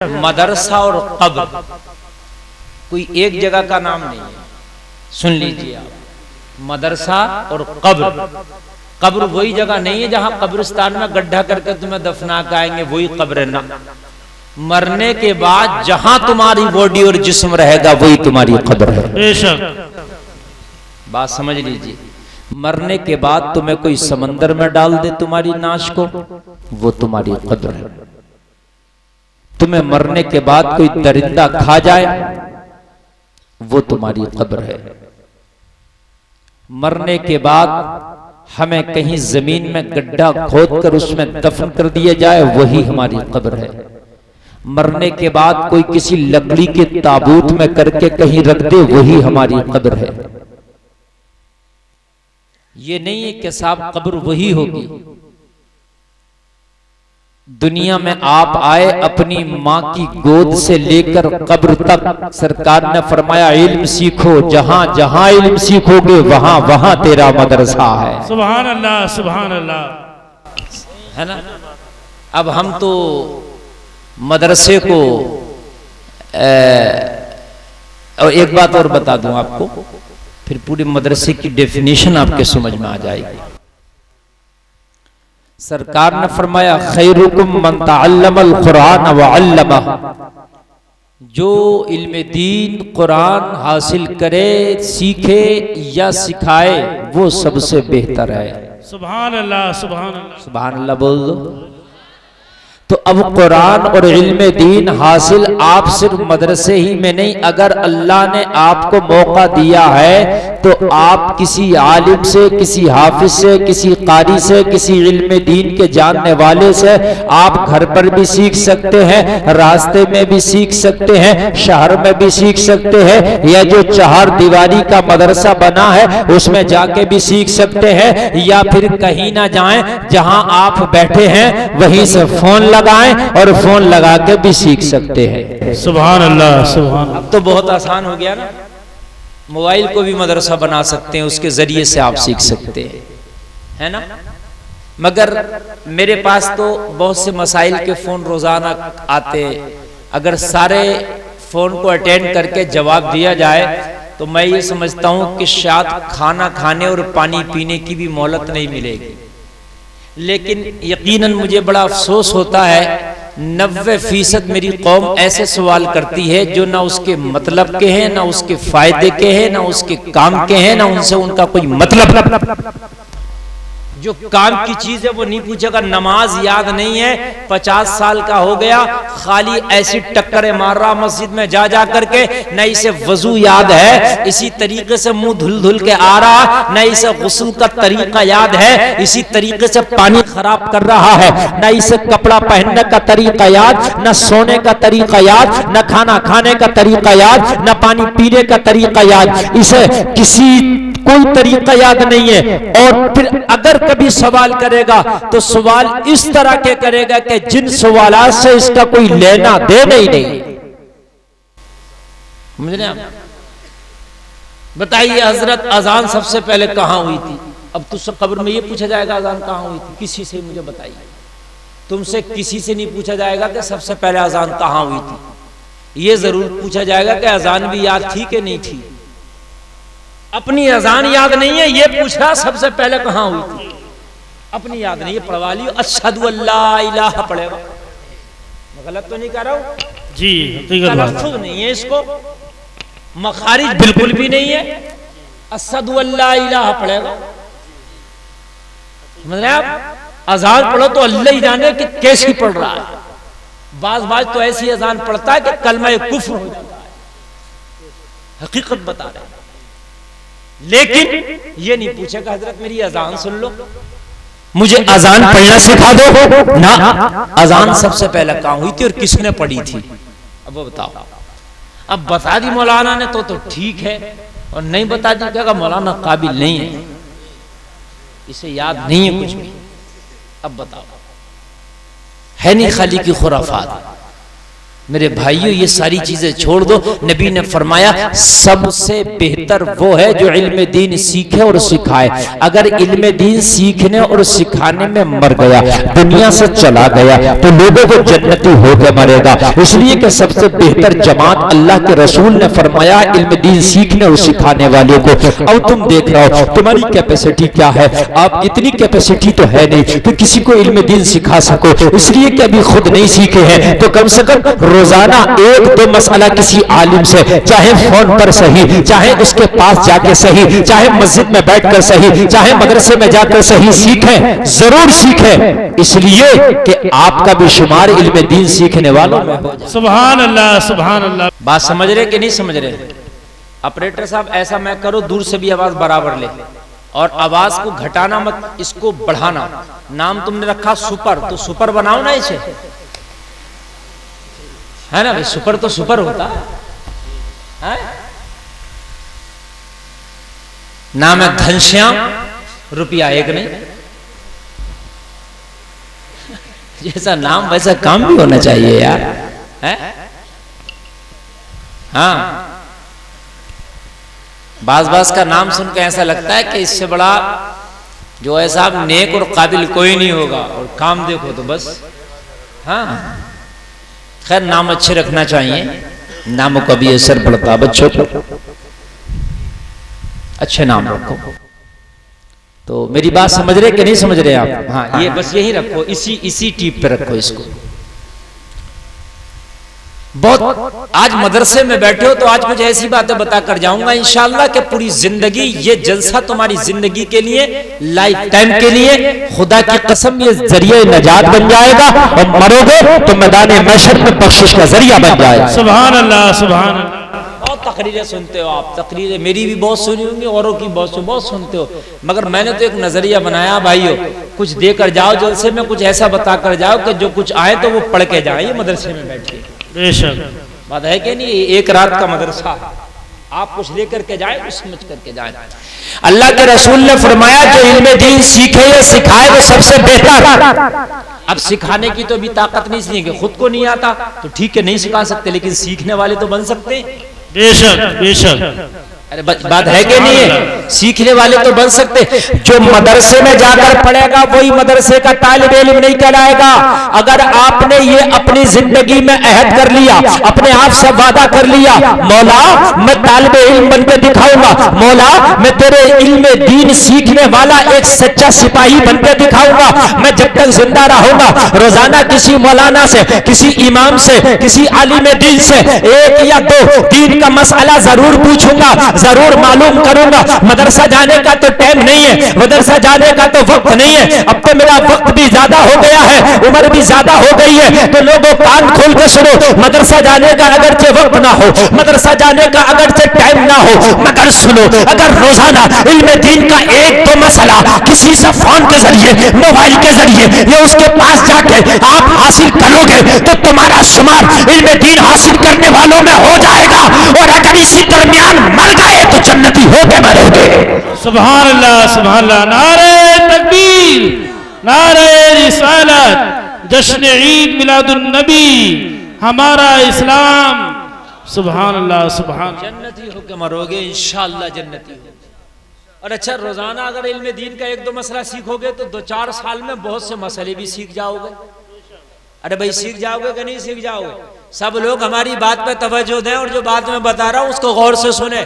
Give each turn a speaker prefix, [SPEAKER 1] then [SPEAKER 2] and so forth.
[SPEAKER 1] मदरसा और कब्र कोई एक जगह का नाम नहीं है। सुन लीजिए आप, मदरसा और कब्र, कब्र वही जगह नहीं है जहां कब्रिस्तान में गड्ढा करके तुम्हें दफना के आएंगे, वही कब्र ना। मरने के बाद जहां तुम्हारी बॉडी और जिस्म रहेगा वही तुम्हारी कब्र है। बेशक बात समझ लीजिए। मरने के बाद तुम्हें कोई समंदर में डाल दे तुम्हारी नाश को, वो तुम्हारी कब्र है। तुम्हें मरने के बाद कोई दरिंदा खा जाए, वो तुम्हारी कब्र है। मरने के बाद हमें कहीं जमीन में गड्ढा खोद कर उसमें दफन कर दिया जाए, वही हमारी कब्र है। मरने के बाद कोई किसी लकड़ी के ताबूत में करके कहीं रख दे, वही हमारी कब्र है। ये नहीं है कि साहब कब्र वही होगी। दुनिया में आप आए अपनी मां की गोद से लेकर कब्र तक, सरकार ने फरमाया इल्म सीखो, जहां जहां इल्म सीखोगे वहां वहां तेरा मदरसा है।
[SPEAKER 2] सुभान अल्लाह, सुभान अल्लाह,
[SPEAKER 1] है ना। अब हम तो मदरसे को और एक बात और बता दूं आपको, फिर पूरे मदरसे की डेफिनेशन आपके समझ में आ जाएगी। सरकार ने फरमाया खैरुकुम मन तअल्लमल कुरान व अल्लमह, जो इल्म दीन कुरान हासिल करे, सीखे या सिखाए, वो सबसे बेहतर है।
[SPEAKER 2] सुभान अल्लाह, सुभान अल्लाह,
[SPEAKER 1] सुभान अल्लाह बोल दो। तो अब कुरान और इल्म दीन हासिल आप सिर्फ मदरसे ही में नहीं, अगर अल्लाह ने आपको मौका दिया है तो आप किसी आलिम से, किसी हाफिज से, किसी कारी से, किसी इल्म दीन के जानने वाले से आप घर पर भी सीख सकते हैं, रास्ते में भी सीख सकते हैं, शहर में भी सीख सकते हैं, या जो चार दीवारी का मदरसा बना है उसमें जाके भी सीख सकते हैं, या फिर कहीं ना जाएं, जहां आप बैठे हैं वहीं से फोन लगाएं और फोन लगा के भी सीख सकते हैं।
[SPEAKER 2] सुभान अल्लाह, सुभान।
[SPEAKER 1] अब तो बहुत आसान हो गया ना, मोबाइल को भी मदरसा बना सकते हैं, उसके जरिए से आप सीख सकते हैं, है ना। मगर मेरे पास तो बहुत से मसाइल के फोन रोजाना आते, अगर सारे फोन को अटेंड करके जवाब दिया जाए तो मैं ये समझता हूं कि शायद खाना खाने और पानी पीने की भी मोहलत नहीं मिलेगी। लेकिन यकीनन मुझे बड़ा अफसोस होता है, 90% मेरी कौम ऐसे सवाल करती है जो ना उसके मतलब के हैं, ना उसके फायदे के हैं, ना उसके काम के हैं, ना उनसे उनका कोई मतलब। जो काम की चीज है वो नहीं पूछेगा। नमाज याद नहीं है, 50 साल का हो गया, खाली ऐसी टक्करें मार रहा मस्जिद में जा जा करके, न इसे वजू याद है, इसी तरीके से मुंह धुल धुल के आ रहा, न इसे गुस्ल का तरीका याद है, इसी तरीके से पानी खराब कर रहा है, न इसे कपड़ा पहनने का तरीका याद, न सोने का तरीका याद, न खाना खाने का तरीका याद, न पानी पीने का तरीका याद, इसे किसी कोई तरीका याद नहीं है। और फिर अगर कभी सवाल करेगा तो सवाल इस तरह के करेगा कि जिन सवालात से इसका कोई लेना देना ही नहीं। समझ रहे आप? बताइए हजरत, अजान सबसे पहले कहां हुई थी? अब तुझसे कब्र में ये पूछा जाएगा अजान कहां हुई थी? किसी से मुझे बताइए, तुमसे किसी से नहीं पूछा जाएगा कि सबसे पहले अजान कहां हुई थी। ये जरूर पूछा जाएगा कि अजान भी याद थी कि नहीं थी। अपनी अजान याद नहीं है, ये पूछ रहा सबसे पहले कहां हुई थी। अपनी याद नहीं है, पढ़वा लियो अशहदु अल्ला इलाहा पढ़ेगा। मैं गलत तो नहीं कर रहा हूं
[SPEAKER 2] जी?
[SPEAKER 1] तलफ्फुज़ नहीं है, इसको मखारिज बिल्कुल भी नहीं है। अशहदु अल्ला इलाहा पढ़ेगा। समझ रहे आप? अजान पढ़ो तो अल्लाह ही जाने कि कैसी पढ़ रहा है। बाज तो ऐसी अजान पढ़ता है कि कलमा कुफ्र हो जाता है। हकीकत बता रहे हैं। लेकिन ये नहीं पूछेगा हजरत मेरी अजान सुन लो, मुझे अजान पढ़ना सिखा दो ना। अजान सबसे पहले कहां हुई थी और किसने पढ़ी थी? अब वो बताओ। अब बता दी मौलाना ने तो ठीक है, और नहीं बता दी क्या मौलाना काबिल नहीं है, इसे याद नहीं है कुछ भी। अब बताओ, है नहीं खाली की खुराफात। मेरे भाइयों ये सारी चीजें छोड़ दो। नबी ने फरमाया सबसे बेहतर वो है जो इल्म दीन सीखे और सिखाए। अगर इल्म दीन सीखने और सिखाने में मर गया, दुनिया से चला गया, तो लोगों को जन्नती होकर मरेगा। इसलिए कि सबसे बेहतर जमात अल्लाह के रसूल ने फरमाया इल्म दीन सीखने और सिखाने वाले को। और तुम देख रहे हो तुम्हारी कैपेसिटी क्या है, आप इतनी कैपेसिटी तो है नहीं कि किसी को इल्म दीन सिखा सको। इसलिए कि अभी खुद नहीं सीखे हैं तो कम से कम रोजाना एक दो मसला किसी आलिम से, चाहे फोन पर सही, चाहे उसके पास जाके सही, चाहे मस्जिद में बैठकर सही, चाहे मदरसे में जाकर सही, सीखें, जरूर सीखें। इसलिए कि आपका भी शुमार इल्म दीन सीखने वालों में हो जाए।
[SPEAKER 2] सुभान अल्लाह, सुभान अल्लाह।
[SPEAKER 1] बात समझ रहे कि नहीं समझ रहे? ऑपरेटर साहब ऐसा मैं करो, दूर से भी आवाज बराबर ले, और आवाज को घटाना मत, इसको बढ़ाना। नाम तुमने रखा सुपर, तो सुपर बनाओ ना इसे, है ना भाई? सुपर तो सुपर होता है। नाम है घनश्याम, रुपया एक नहीं। जैसा नाम वैसा काम भी होना चाहिए यार, है? हाँ, बाज का नाम सुन के ऐसा लगता है कि इससे बड़ा जो है साहब नेक और काबिल कोई नहीं होगा, और काम देखो तो बस। हाँ, खैर नाम अच्छे रखना चाहिए, नामों का भी असर पड़ता है बच्चों को। अच्छे नाम रखो। तो मेरी बात समझ रहे कि नहीं समझ रहे आप? हाँ, ये बस यही रखो, इसी टीप पे रखो इसको। बहुत आज मदरसे में बैठे हो तो आज कुछ ऐसी बातें बताकर जाऊंगा इंशाअल्लाह कि पूरी जिंदगी ये जलसा तुम्हारी जिंदगी के लिए, लाइफ टाइम के लिए, खुदा की कसम ये जरिए नजात बन जाएगा, और मरोगे तो मैदान महशर में बख्शिश का जरिया बन जाएगा।
[SPEAKER 2] सुभान अल्लाह, सुभान अल्लाह।
[SPEAKER 1] बहुत तकरीरें सुनते हो आप, तकरीरें मेरी भी बहुत सुनी होंगी, औरों की बहुत सुनते हो, मगर मैंने तो एक नजरिया बनाया भाइयों, कुछ देकर जाओ जलसे में, कुछ ऐसा बताकर जाओ कि जो कुछ आए तो वो पढ़ के जाए ये मदरसे में बैठ के।
[SPEAKER 2] बेशक
[SPEAKER 1] बात है कि नहीं? एक रात का मदरसा, आप कुछ लेकर के जाए, कुछ समझ करके जाए। अल्लाह के रसूल ने फरमाया जो इल्म दीन सीखे या सिखाए वो सबसे बेहतर। अब सिखाने की तो अभी ताकत नहीं, इसलिए कि खुद को नहीं आता तो ठीक है, नहीं सिखा सकते, लेकिन सीखने वाले तो बन सकते हैं।
[SPEAKER 2] बेशक बेशक।
[SPEAKER 1] अरे बात है कि नहीं है? सीखने वाले तो बन सकते। जो मदरसे में जाकर पढ़ेगा वही मदरसे का तालिब इल्म नहीं कहलाएगा। अगर आपने ये अपनी जिंदगी में अहद कर लिया, अपने आप से वादा कर लिया, मौला मैं तालिब इल्म बन के दिखाऊंगा, मौला मैं तेरे इल्म दीन सीखने वाला एक सच्चा सिपाही बन के दिखाऊंगा, मैं जब तक जिंदा रहूंगा रोजाना किसी मौलाना से, किसी इमाम से, किसी आलिम दीन से एक या दो दीन का मसला जरूर पूछूंगा, जरूर मालूम करूंगा। मदरसा जाने का तो टाइम नहीं है, मदरसा जाने का तो वक्त नहीं है, अब तो मेरा वक्त भी ज्यादा हो गया है, उम्र भी ज्यादा हो गई है, तो लोगों कान खोल के सुनो, मदरसा जाने का अगरचे वक्त ना हो, मदरसा जाने का अगरचे टाइम ना हो, मगर सुनो, अगर रोजाना इल्म दीन का एक दो मसला किसी से फोन के जरिए, मोबाइल के जरिए या उसके पास जाके आप हासिल करोगे तो तुम्हारा शुमार इल्म दीन हासिल करने वालों में हो जाएगा, और अगर इसी दरमियान मर गए तो जन्नती होके मरोगे।
[SPEAKER 2] सुभान अल्लाह, सुभान अल्लाह। नारे तकबीर, नारे रिसालत, जश्न ईद मिलादुन नबी, हमारा इस्लाम। सुभान अल्लाह, सुभान।
[SPEAKER 1] जन्नती होके मरोगे इंशाअल्लाह, जन्नती हो। और अच्छा, रोजाना अगर इल्म दीन का एक दो मसला सीखोगे तो 2-4 साल में बहुत से मसले भी सीख जाओगे। अरे भाई सीख जाओगे कि नहीं सीख जाओगे? सब लोग हमारी बात पे तवज्जो दें, और जो बात मैं बता रहा हूं उसको गौर से सुने।